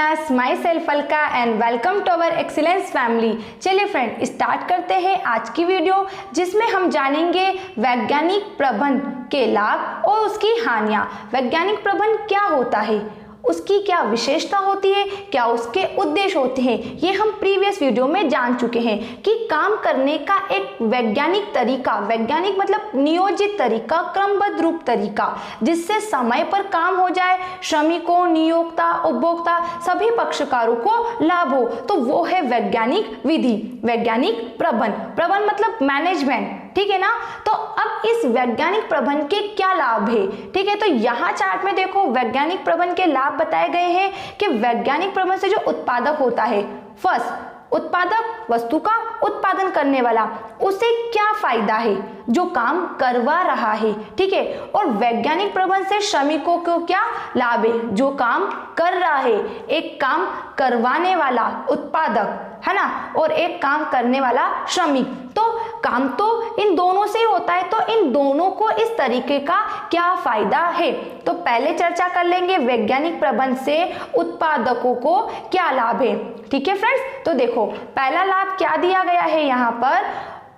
Yes, my self Alka and welcome to our excellence family. चलिए friend, start करते हैं आज की वीडियो, जिसमें हम जानेंगे वैज्ञानिक प्रबंध के लाभ और उसकी हानियां। वैज्ञानिक प्रबंध क्या होता है, उसकी क्या विशेषता होती है, क्या उसके उद्देश्य होते हैं, ये हम प्रीवियस वीडियो में जान चुके हैं कि काम करने का एक वैज्ञानिक तरीका, वैज्ञानिक मतलब नियोजित तरीका, क्रमबद्ध रूप तरीका, जिससे समय पर काम हो जाए, श्रमिकों, नियोक्ता, उपभोक्ता सभी पक्षकारों को लाभ हो, तो वो है वैज्ञानिक विधि, वैज्ञानिक प्रबंध। प्रबंध मतलब मैनेजमेंट, ठीक है ना। तो अब इस वैज्ञानिक प्रबंध के क्या लाभ है, ठीक है। तो यहाँ चार्ट में देखो वैज्ञानिक प्रबंध के लाभ बताए गए हैं कि वैज्ञानिक प्रबंध से जो उत्पादक होता है, फर्स्ट उत्पादक वस्तु का उत्पादन करने वाला, उसे क्या फायदा है जो काम करवा रहा है, ठीक है। और वैज्ञानिक प्रबंध से श्रमिकों को क्या लाभ है, जो काम कर रहा है, एक काम करवाने वाला उत्पादक है ना, और एक काम करने वाला श्रमिक। तो काम तो इन दोनों से ही होता है, तो इन दोनों को इस तरीके का क्या फायदा है। तो पहले चर्चा कर लेंगे वैज्ञानिक प्रबंध से उत्पादकों को क्या लाभ है, ठीक है फ्रेंड्स। तो देखो पहला लाभ क्या दिया गया है यहाँ पर,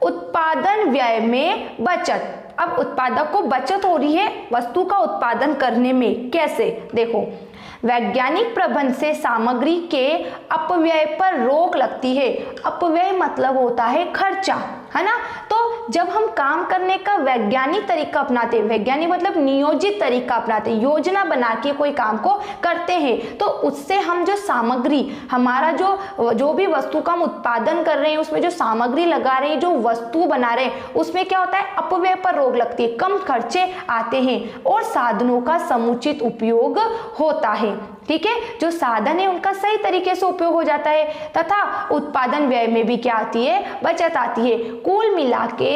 उत्पादन व्यय में बचत। अब उत्पादक को बचत हो रही है वस्तु का उत्पादन करने में, कैसे, देखो वैज्ञानिक प्रबंध से सामग्री के अपव्यय पर रोक लगती है। अपव्यय मतलब होता है खर्चा, है ना। तो जब हम काम करने का वैज्ञानिक तरीका अपनाते हैं, वैज्ञानिक मतलब नियोजित तरीका अपनाते हैं, योजना बना के कोई काम को करते हैं, तो उससे हम जो सामग्री, हमारा जो भी वस्तु का हम उत्पादन कर रहे हैं, उसमें जो सामग्री लगा रहे हैं, जो वस्तु बना रहे हैं, उसमें क्या होता है, अपव्यय पर रोक लगती है, कम खर्चे आते हैं और साधनों का समुचित उपयोग होता है, ठीक है। जो साधन है उनका सही तरीके से उपयोग हो जाता है तथा उत्पादन व्यय में भी क्या आती है, बचत आती है। कुल मिला के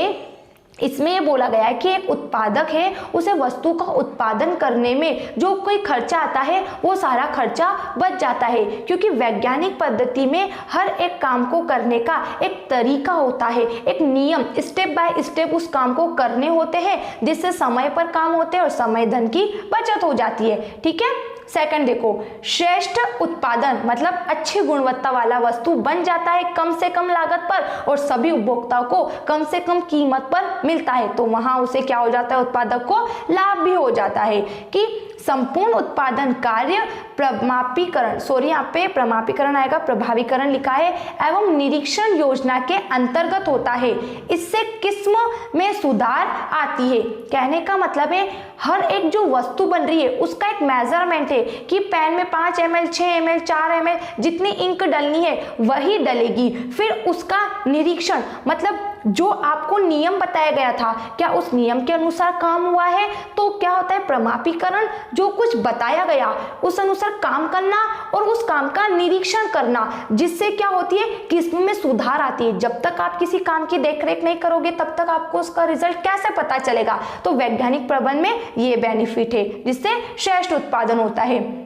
इसमें ये बोला गया है कि एक उत्पादक है, उसे वस्तु का उत्पादन करने में जो कोई खर्चा आता है वो सारा खर्चा बच जाता है, क्योंकि वैज्ञानिक पद्धति में हर एक काम को करने का एक तरीका होता है, एक नियम, स्टेप बाय स्टेप उस काम को करने होते हैं, जिससे समय पर काम होते हैं और समय धन की बचत हो जाती है, ठीक है। सेकंड देखो, श्रेष्ठ उत्पादन मतलब अच्छी गुणवत्ता वाला वस्तु बन जाता है कम से कम लागत पर और सभी उपभोक्ताओं को कम से कम कीमत पर मिलता है, तो वहां उसे क्या हो जाता है, उत्पादक को लाभ भी हो जाता है कि संपूर्ण उत्पादन कार्य प्रमापीकरण, सॉरी यहाँ पे प्रमापीकरण आएगा, प्रभावीकरण लिखा है, एवं निरीक्षण योजना के अंतर्गत होता है। इससे किस्म में सुधार आती है। कहने का मतलब है हर एक जो वस्तु बन रही है उसका एक मेजरमेंट है कि पेन में 5 ml, 6 ml, 4 ml जितनी इंक डलनी है वही डलेगी। फिर उसका निरीक्षण मतलब जो आपको नियम बताया गया था, क्या उस नियम के अनुसार काम हुआ है, तो क्या होता है प्रमापीकरण, जो कुछ बताया गया उस अनुसार काम करना और उस काम का निरीक्षण करना, जिससे क्या होती है, किस्म में सुधार आती है। जब तक आप किसी काम की देखरेख नहीं करोगे तब तक आपको उसका रिजल्ट कैसे पता चलेगा। तो वैज्ञानिक प्रबंध में ये बेनिफिट है, जिससे श्रेष्ठ उत्पादन होता है।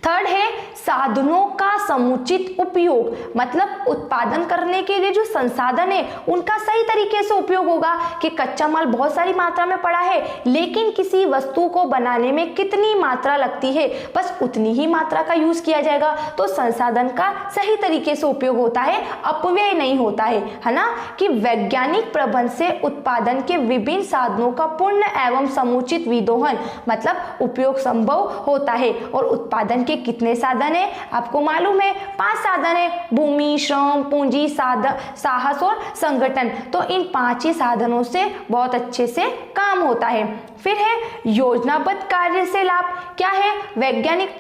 थर्ड है साधनों का समुचित उपयोग, मतलब उत्पादन करने के लिए जो संसाधन है उनका सही तरीके से उपयोग होगा कि कच्चा माल बहुत सारी मात्रा में पड़ा है, लेकिन किसी वस्तु को बनाने में कितनी मात्रा लगती है, बस उतनी ही मात्रा का यूज किया जाएगा, तो संसाधन का सही तरीके से उपयोग होता है, अपव्यय नहीं होता है ना। कि वैज्ञानिक प्रबंध से उत्पादन के विभिन्न साधनों का पूर्ण एवं समुचित विदोहन मतलब उपयोग संभव होता है। और उत्पादन के कितने साधन है, आपको मालूम है 5 साधन है, भूमि, श्रम, पूंजी, साहस और संगठन। तो इन 5 ही साधनों से बहुत अच्छे से काम होता है। फिर है योजनाबद्ध कार्य से लाभ, क्या है, वैज्ञानिक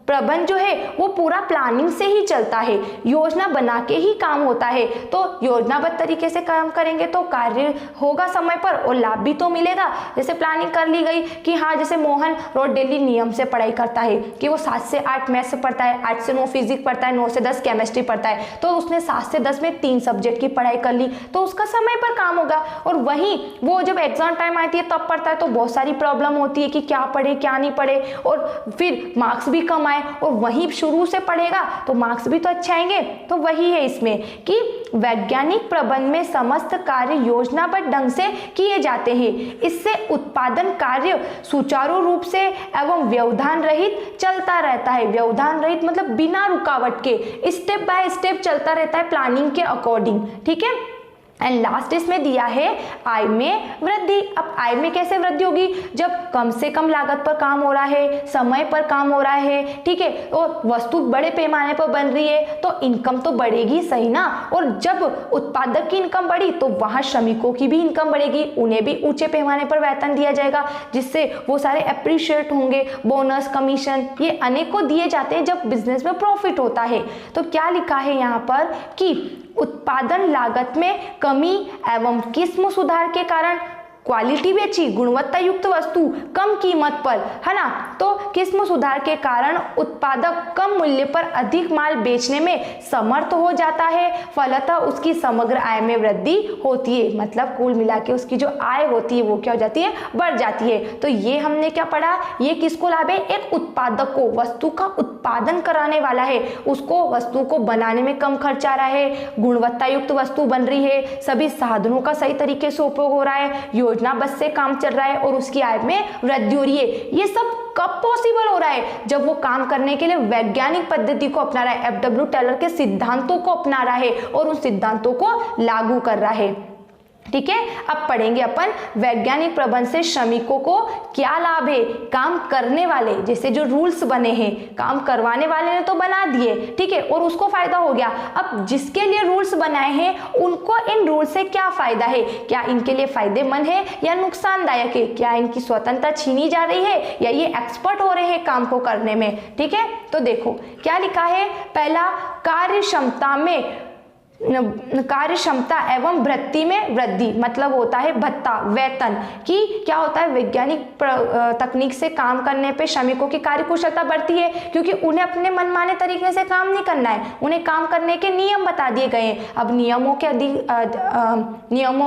प्रबंध जो है वो पूरा प्लानिंग से ही चलता है, योजना बना के ही काम होता है। तो योजनाबद्ध तरीके से काम करेंगे तो कार्य होगा समय पर और लाभ भी तो मिलेगा। जैसे प्लानिंग कर ली गई कि हाँ, जैसे मोहन रोज डेली नियम से पढ़ाई करता है कि वो 7 से 8 मैथ्स से पढ़ता है, 8 से 9 फिजिक्स पढ़ता है, 9 से 10 केमिस्ट्री पढ़ता है, तो उसने 7 से 10 में 3 सब्जेक्ट की पढ़ाई कर ली, तो उसका समय पर काम होगा। और वहीं वो जब एग्जाम टाइम आती है तब पढ़ता है तो बहुत सारी प्रॉब्लम होती है कि क्या पढ़े क्या नहीं पढ़े, और फिर मार्क्स भी कम है और वहीं शुरू से पढ़ेगा तो मार्क्स भी तो अच्छे आएंगे। तो वही है इसमें कि वैज्ञानिक प्रबंध में समस्त कार्य योजनाबद्ध ढंग से किए जाते हैं। इससे उत्पादन कार्य सुचारू रूप से एवं व्यवधान रहित चलता रहता है। व्यवधान रहित मतलब बिना रुकावट के, स्टेप बाय स्टेप चलता रहता है प्लानिंग के अकॉर्डिंग। ठीक है, एंड लास्ट इसमें दिया है आय में वृद्धि। अब आय में कैसे वृद्धि होगी? जब कम से कम लागत पर काम हो रहा है, समय पर काम हो रहा है, ठीक है, और वस्तु बड़े पैमाने पर बन रही है तो इनकम तो बढ़ेगी, सही ना। और जब उत्पादक की इनकम बढ़ी तो वहां श्रमिकों की भी इनकम बढ़ेगी, उन्हें भी ऊंचे पैमाने पर वेतन दिया जाएगा, जिससे वो सारे अप्रिशिएट होंगे। बोनस, कमीशन, ये अनेकों दिए जाते हैं जब बिजनेस में प्रॉफिट होता है। तो क्या लिखा है यहाँ पर कि उत्पादन लागत में कमी एवं किस्म सुधार के कारण क्वालिटी भी अच्छी, गुणवत्ता युक्त वस्तु कम कीमत पर, है ना। तो किस्म सुधार के कारण उत्पादक कम मूल्य पर अधिक माल बेचने में समर्थ हो जाता है, फलतः उसकी समग्र आय में वृद्धि होती है। मतलब कुल मिला के उसकी जो आय होती है वो क्या हो जाती है? बढ़ जाती है। तो ये हमने क्या पढ़ा? ये किसको लाभ है? एक उत्पादक को, वस्तु का उत्पादन कराने वाला है, उसको वस्तु को बनाने में कम खर्च आ रहा है, गुणवत्ता युक्त वस्तु बन रही है, सभी साधनों का सही तरीके से उपयोग हो रहा है, योजना बस से काम चल रहा है और उसकी आय में वृद्धि हो रही है। ये सब कब पॉसिबल हो रहा है? जब वो काम करने के लिए वैज्ञानिक पद्धति को अपना रहा है, एफडब्ल्यू टेलर के सिद्धांतों को अपना रहा है और उन सिद्धांतों को लागू कर रहा है। ठीक है, अब पढ़ेंगे अपन वैज्ञानिक प्रबंध से श्रमिकों को क्या लाभ है। काम करने वाले, जैसे जो रूल्स बने हैं, काम करवाने वाले ने तो बना दिए, ठीक है, और उसको फायदा हो गया। अब जिसके लिए रूल्स बनाए हैं उनको इन रूल से क्या फायदा है? क्या इनके लिए फायदेमंद है या नुकसानदायक है? क्या इनकी स्वतंत्रता छीनी जा रही है या ये एक्सपर्ट हो रहे हैं काम को करने में? ठीक है, तो देखो क्या लिखा है। पहला, कार्य क्षमता एवं भृति में वृद्धि, मतलब होता है भत्ता, वेतन की। क्या होता है? वैज्ञानिक तकनीक से काम करने पे श्रमिकों की कार्य कुशलता बढ़ती है, क्योंकि उन्हें अपने मनमाने तरीके से काम नहीं करना है, उन्हें काम करने के नियम बता दिए गए हैं। अब नियमों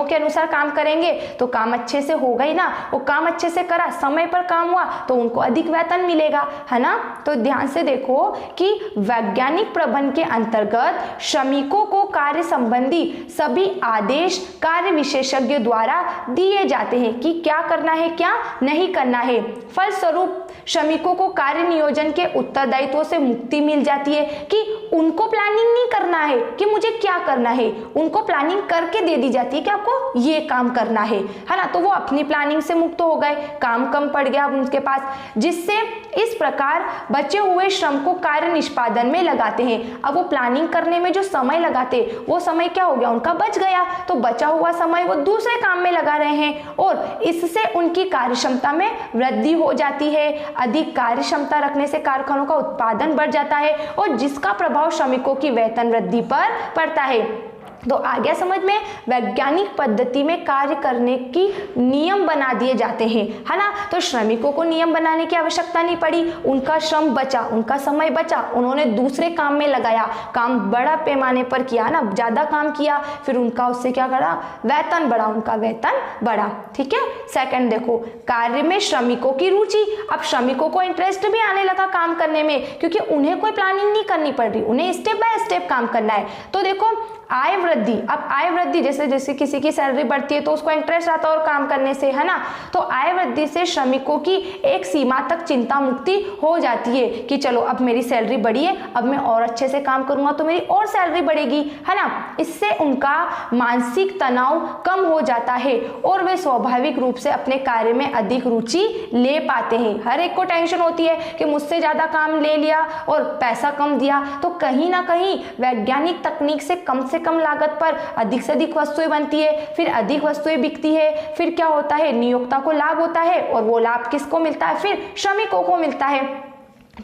के अनुसार काम करेंगे तो काम अच्छे से होगा ही ना। वो काम अच्छे से करा, समय पर काम हुआ तो उनको अधिक वेतन मिलेगा, है ना। तो ध्यान से देखो कि वैज्ञानिक प्रबंध के अंतर्गत श्रमिकों को कार्य संबंधी सभी आदेश कार्य विशेषज्ञ द्वारा दिए जाते हैं कि क्या करना है, क्या नहीं करना है। फलस्वरूप श्रमिकों को कार्य नियोजन के उत्तरदायित्व से मुक्ति मिल जाती है कि उनको प्लानिंग नहीं करना है कि मुझे क्या करना है, उनको प्लानिंग करके दे दी जाती है कि आपको ये काम करना है ना। तो वो अपनी प्लानिंग से मुक्त हो गए, काम कम पड़ गया उनके पास, जिससे इस प्रकार बचे हुए श्रम को कार्य निष्पादन में लगाते हैं। अब वो प्लानिंग करने में जो समय लगाते वो समय क्या हो गया? उनका बच गया। तो बचा हुआ समय वो दूसरे काम में लगा रहे हैं और इससे उनकी कार्य क्षमता में वृद्धि हो जाती है। अधिक कार्य क्षमता रखने से कारखानों का उत्पादन बढ़ जाता है और जिसका प्रभाव श्रमिकों की वेतन वृद्धि पर पड़ता है। तो आ गया समझ में? वैज्ञानिक पद्धति में कार्य करने की नियम बना दिए जाते हैं, है ना। तो श्रमिकों को नियम बनाने की आवश्यकता नहीं पड़ी, उनका श्रम बचा, उनका समय बचा, उन्होंने दूसरे काम में लगाया, काम बड़ा पैमाने पर किया ना, ज्यादा काम किया, फिर उनका उससे क्या करा? वेतन बढ़ा, उनका वेतन बढ़ा। ठीक है। सेकंड देखो, कार्य में श्रमिकों की रुचि। अब श्रमिकों को इंटरेस्ट भी आने लगा काम करने में, क्योंकि उन्हें कोई प्लानिंग नहीं करनी पड़ रही, उन्हें स्टेप बाय स्टेप काम करना है। तो देखो आय वृद्धि। अब आय वृद्धि जैसे जैसे किसी की सैलरी बढ़ती है तो उसको इंटरेस्ट आता है और काम करने से, है ना। तो आय वृद्धि से श्रमिकों की एक सीमा तक चिंता मुक्ति हो जाती है कि चलो अब मेरी सैलरी बढ़ी है, अब मैं और अच्छे से काम करूंगा तो मेरी और सैलरी बढ़ेगी, है ना। इससे उनका मानसिक तनाव कम हो जाता है और वे स्वाभाविक रूप से अपने कार्य में अधिक रुचि ले पाते हैं। हर एक को टेंशन होती है कि मुझसे ज्यादा काम ले लिया और पैसा कम दिया, तो कहीं ना कहीं वैज्ञानिक तकनीक से कम लागत पर अधिक से अधिक वस्तुएं बनती है, फिर अधिक वस्तुएं बिकती है, फिर क्या होता है? नियोक्ता को लाभ होता है और वो लाभ किसको मिलता है? फिर श्रमिकों को मिलता है।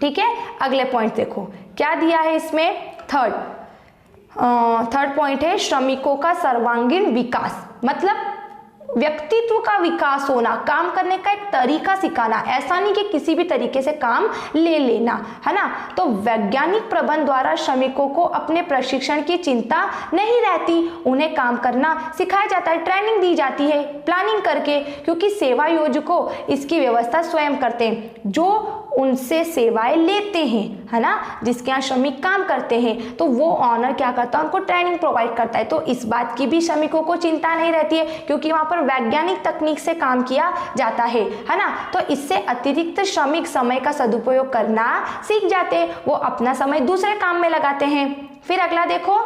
ठीक है। अगले पॉइंट देखो क्या दिया है इसमें। थर्ड पॉइंट है श्रमिकों का सर्वांगीण विकास, मतलब व्यक्तित्व का विकास होना, काम करने का एक तरीका सिखाना, ऐसा नहीं कि किसी भी तरीके से काम ले लेना, है ना। तो वैज्ञानिक प्रबंध द्वारा श्रमिकों को अपने प्रशिक्षण की चिंता नहीं रहती, उन्हें काम करना सिखाया जाता है, ट्रेनिंग दी जाती है प्लानिंग करके, क्योंकि सेवा योजकों इसकी व्यवस्था स्वयं करते हैं। जो उनसे सेवाएं लेते हैं, है ना, जिसके यहाँ श्रमिक काम करते हैं, तो वो ऑनर क्या करता है, उनको ट्रेनिंग प्रोवाइड करता है। तो इस बात की भी श्रमिकों को चिंता नहीं रहती है, क्योंकि वहाँ पर वैज्ञानिक तकनीक से काम किया जाता है ना। तो इससे अतिरिक्त श्रमिक समय का सदुपयोग करना सीख जाते हैं, वो अपना समय दूसरे काम में लगाते हैं। फिर अगला देखो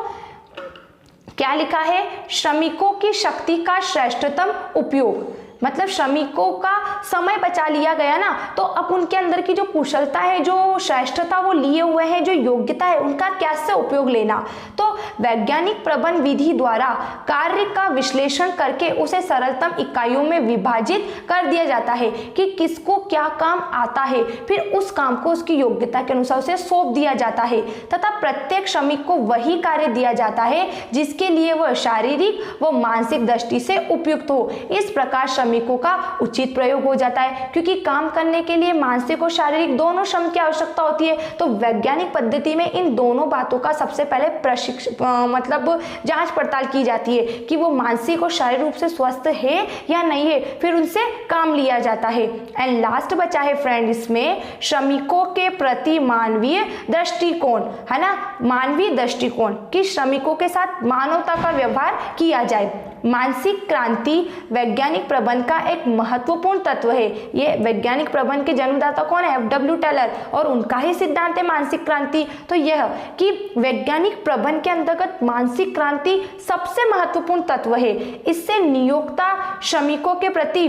क्या लिखा है, श्रमिकों की शक्ति का श्रेष्ठतम उपयोग। मतलब श्रमिकों का समय बचा लिया गया ना, तो अब उनके अंदर की जो कुशलता है, जो श्रेष्ठता वो लिए हुए हैं, जो योग्यता है, उनका कैसे उपयोग लेना। तो वैज्ञानिक प्रबंध विधि द्वारा कार्य का विश्लेषण करके उसे सरलतम इकाइयों में विभाजित कर दिया जाता है कि किसको क्या काम आता है, फिर उस काम को उसकी योग्यता के अनुसार उसे सौंप दिया जाता है तथा प्रत्येक श्रमिक को वही कार्य दिया जाता है जिसके लिए वह शारीरिक व मानसिक दृष्टि से उपयुक्त हो। इस प्रकार श्रमिकों का उचित प्रयोग हो जाता है, क्योंकि काम करने के लिए मानसिक और शारीरिक दोनों श्रम की आवश्यकता होती है। तो वैज्ञानिक पद्धति में इन दोनों बातों का सबसे पहले मतलब जांच पड़ताल की जाती है कि वो मानसिक और शारीरिक रूप से स्वस्थ है या नहीं है, फिर उनसे काम लिया जाता है। एंड लास्ट बचा है फ्रेंड इसमें श्रमिकों के प्रति मानवीय दृष्टिकोण, है ना, मानवीय दृष्टिकोण कि श्रमिकों के साथ मानवता का व्यवहार किया जाए। मानसिक क्रांति वैज्ञानिक प्रबंध का एक महत्वपूर्ण तत्व है। ये वैज्ञानिक प्रबंध के जन्मदाता कौन है, F.W. टेलर, और उनका ही सिद्धांत है मानसिक क्रांति। तो यह कि वैज्ञानिक प्रबंध के अंतर्गत मानसिक क्रांति सबसे महत्वपूर्ण तत्व है। इससे नियोक्ता श्रमिकों के प्रति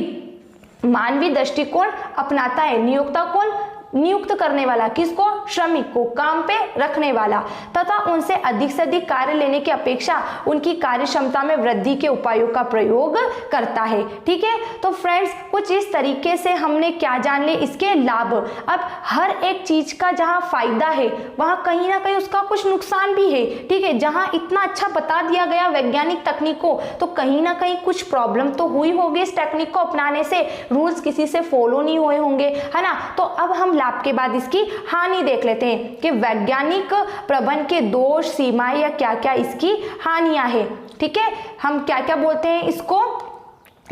मानवीय दृष्टिकोण अपनाता है। नियोक्ता कौन, नियुक्त करने वाला, किसको, श्रमिक को, काम पे रखने वाला, तथा उनसे अधिक से अधिक कार्य लेने की अपेक्षा उनकी कार्य क्षमता में वृद्धि के उपायों का प्रयोग करता है। ठीक है, तो फ्रेंड्स कुछ इस तरीके से हमने क्या जान ले, इसके लाभ। अब हर एक चीज का जहाँ फायदा है वहाँ कहीं ना कहीं उसका कुछ नुकसान भी है। ठीक है, जहाँ इतना अच्छा बता दिया गया वैज्ञानिक तकनीक को, तो कहीं ना कहीं कुछ प्रॉब्लम तो हुई होगी इस टेक्निक को अपनाने से, रूल्स किसी से फॉलो नहीं हुए होंगे, है ना। तो अब हम लाभ के बाद इसकी हानि देख लेते हैं कि वैज्ञानिक प्रबंध के दोष, सीमाएं या क्या क्या इसकी हानियां हैं। ठीक है, हम क्या क्या बोलते हैं इसको,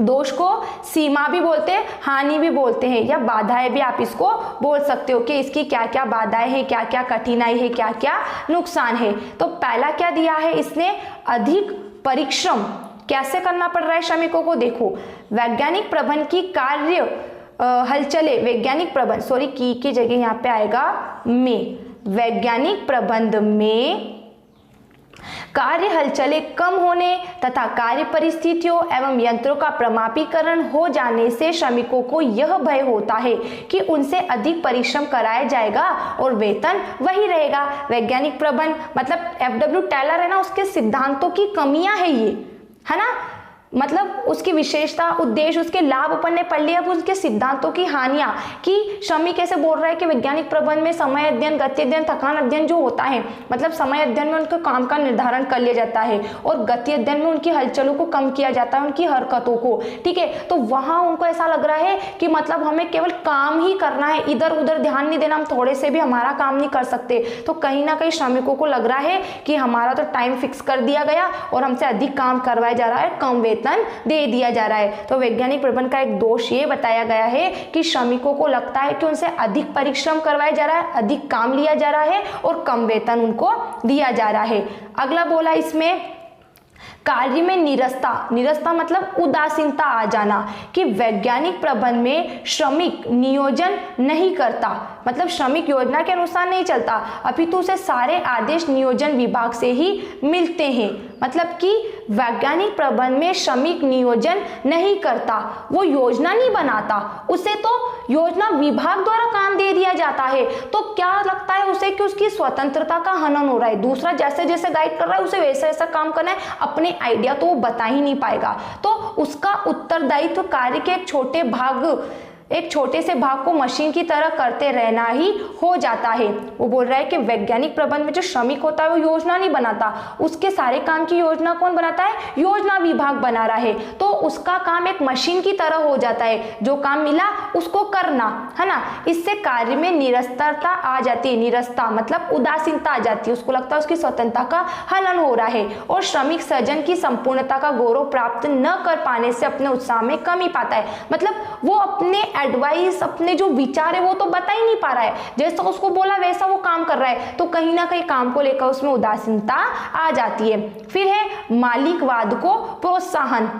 दोष को सीमा भी बोलते हैं, हानि भी बोलते हैं, या बाधाएं भी आप इसको बोल सकते हो कि इसकी क्या क्या बाधाएं हैं, क्या क्या कठिनाई है, क्या क्या नुकसान है। तो पहला क्या दिया है इसने, अधिक परिश्रम कैसे करना पड़ रहा है श्रमिकों को। देखो वैज्ञानिक प्रबंध की कार्य हलचले, वैज्ञानिक प्रबंध, सॉरी की जगह यहाँ पे आएगा में, वैज्ञानिक प्रबंध में कार्य हलचले कम होने तथा कार्य परिस्थितियों एवं यंत्रों का प्रमापीकरण हो जाने से श्रमिकों को यह भय होता है कि उनसे अधिक परिश्रम कराया जाएगा और वेतन वही रहेगा। वैज्ञानिक प्रबंध मतलब F.W. टेलर है ना, उसके सिद्धांतों की कमियां है ये, है ना, मतलब उसकी विशेषता, उद्देश्य, उसके लाभ अपन ने पढ़ लिया। अब उसके सिद्धांतों की हानियां कि श्रमिक कैसे बोल रहा है कि वैज्ञानिक प्रबंध में समय अध्ययन, गति अध्ययन, थकान अध्ययन जो होता है, मतलब समय अध्ययन में उनके काम का निर्धारण कर लिया जाता है और गति अध्ययन में उनकी हलचलों को कम किया जाता है, उनकी हरकतों को। ठीक है, तो वहां उनको ऐसा लग रहा है कि मतलब हमें केवल काम ही करना है, इधर उधर ध्यान नहीं देना, हम थोड़े से भी हमारा काम नहीं कर सकते। तो कहीं ना कहीं श्रमिकों को लग रहा है कि हमारा तो टाइम फिक्स कर दिया गया और हमसे अधिक काम करवाया जा रहा है, कम वेतन दे दिया जा रहा है। तो वैज्ञानिक प्रबंध का एक दोष ये बताया गया है कि श्रमिकों को लगता है कि उनसे अधिक परिश्रम करवाया जा रहा है, अधिक काम लिया जा रहा है और कम वेतन उनको दिया जा रहा है। अगला बोला इसमें कार्य में निरस्ता, निरस्ता मतलब उदासीनता आ जाना, कि वैज्ञानिक प्रबंध में श्रमिक नियोजन नहीं करता, मतलब श्रमिक योजना के अनुसार नहीं चलता, अपितु उसे सारे आदेश नियोजन विभाग से ही मिलते हैं। मतलब कि वैज्ञानिक प्रबंध में श्रमिक नियोजन नहीं करता, वो योजना नहीं बनाता, उसे तो योजना विभाग द्वारा काम दे दिया जाता है। तो क्या लगता है उसे कि उसकी स्वतंत्रता का हनन हो रहा है, दूसरा जैसे जैसे गाइड कर रहा है उसे वैसा वैसा काम करना है, अपने आइडिया तो वो बता ही नहीं पाएगा। तो उसका उत्तरदायित्व कार्य के एक छोटे से भाग को मशीन की तरह करते रहना ही हो जाता है। वो बोल रहा है कि वैज्ञानिक प्रबंध में जो श्रमिक होता है वो योजना नहीं बनाता, उसके सारे काम की योजना कौन बनाता है, योजना विभाग बना रहा है। तो उसका काम एक मशीन की तरह हो जाता है, जो काम मिला उसको करना, है ना। इससे कार्य में निरस्तरता आ जाती है, निरस्ता मतलब उदासीनता आ जाती है, उसको लगता है उसकी स्वतंत्रता का हनन हो रहा है और श्रमिक सृजन की संपूर्णता का गौरव प्राप्त न कर पाने से अपने उत्साह में कमी पाता है। मतलब वो अपने एडवाइस, अपने जो विचार है वो तो बता ही नहीं पा रहा है, जैसा उसको बोला वैसा वो काम कर रहा है, तो कहीं ना कहीं काम को लेकर उसमें उदासीनता आ जाती है। फिर है मालिकवाद को प्रोत्साहन।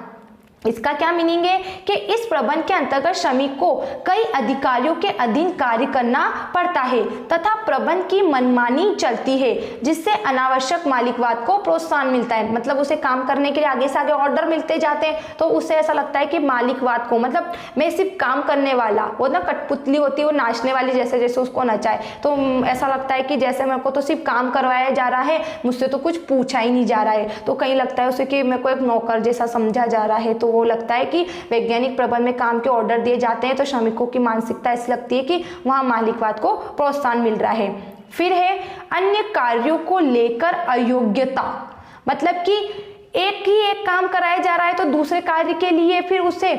इसका क्या मीनिंग है कि इस प्रबंध के अंतर्गत श्रमिक को कई अधिकारियों के अधीन कार्य करना पड़ता है तथा प्रबंध की मनमानी चलती है, जिससे अनावश्यक मालिकवाद को प्रोत्साहन मिलता है। मतलब उसे काम करने के लिए आगे से आगे ऑर्डर मिलते जाते हैं, तो उसे ऐसा लगता है कि मालिकवाद को, मतलब मैं सिर्फ काम करने वाला, वो ना कठपुतली होती है वो नाचने वाली, जैसे जैसे उसको नचाए, तो ऐसा लगता है कि जैसे मेरे को तो सिर्फ काम करवाया जा रहा है, मुझसे तो कुछ पूछा ही नहीं जा रहा है, तो कहीं लगता है उसे कि मेरे को एक नौकर जैसा समझा जा रहा है। तो वो लगता है कि वैज्ञानिक प्रबंध में काम के ऑर्डर दिए जाते हैं तो श्रमिकों की मानसिकता ऐसी लगती है कि वहां मालिकवाद को प्रोत्साहन मिल रहा है। फिर है अन्य कार्यों को लेकर अयोग्यता। मतलब कि एक ही एक काम कराया जा रहा है तो दूसरे कार्य के लिए फिर उसे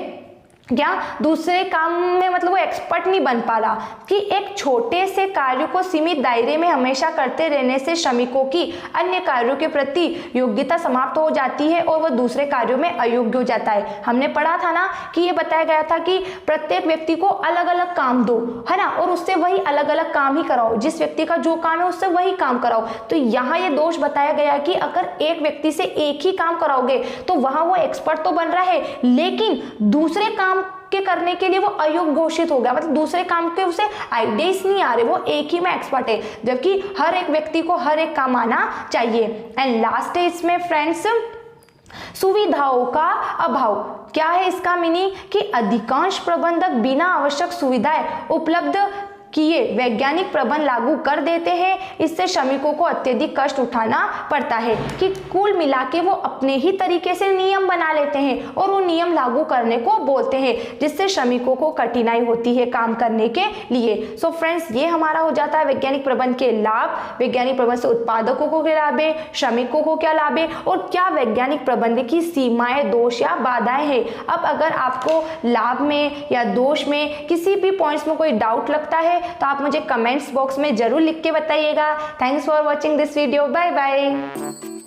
क्या दूसरे काम में मतलब वो एक्सपर्ट नहीं बन पा रहा, कि एक छोटे से कार्यों को सीमित दायरे में हमेशा करते रहने से श्रमिकों की अन्य कार्यों के प्रति योग्यता समाप्त हो जाती है और वह दूसरे कार्यों में अयोग्य हो जाता है। हमने पढ़ा था ना कि ये बताया गया था कि प्रत्येक व्यक्ति को अलग अलग काम दो, है ना, और उससे वही अलग अलग काम ही कराओ, जिस व्यक्ति का जो काम है उससे वही काम कराओ। तो यहाँ ये दोष बताया गया कि अगर एक व्यक्ति से एक ही काम कराओगे तो वहां वो एक्सपर्ट तो बन रहा है, लेकिन दूसरे काम के करने के लिए वो अयोग्य घोषित हो गया, मतलब दूसरे काम के उसे आइडियाज नहीं आ रहे, वो एक ही में एक्सपर्ट है, जबकि हर एक व्यक्ति को हर एक काम आना चाहिए। एंड लास्ट है इसमें फ्रेंड्स सुविधाओं का अभाव। क्या है इसका मीनिंग कि अधिकांश प्रबंधक बिना आवश्यक सुविधाएं उपलब्ध किए वैज्ञानिक प्रबंध लागू कर देते हैं, इससे श्रमिकों को अत्यधिक कष्ट उठाना पड़ता है, कि कुल मिला के वो अपने ही तरीके से नियम बना लेते हैं और वो नियम लागू करने को बोलते हैं, जिससे श्रमिकों को कठिनाई होती है काम करने के लिए। सो फ्रेंड्स, ये हमारा हो जाता है वैज्ञानिक प्रबंध के लाभ, वैज्ञानिक प्रबंध से उत्पादकों को क्या लाभ है, श्रमिकों को क्या लाभ है, और क्या वैज्ञानिक प्रबंध की सीमाएं, दोष या बाधाएं हैं। अब अगर आपको लाभ में या दोष में किसी भी पॉइंट्स में कोई डाउट लगता है तो आप मुझे कमेंट्स बॉक्स में जरूर लिख के बताइएगा। Thanks for watching this video, bye bye.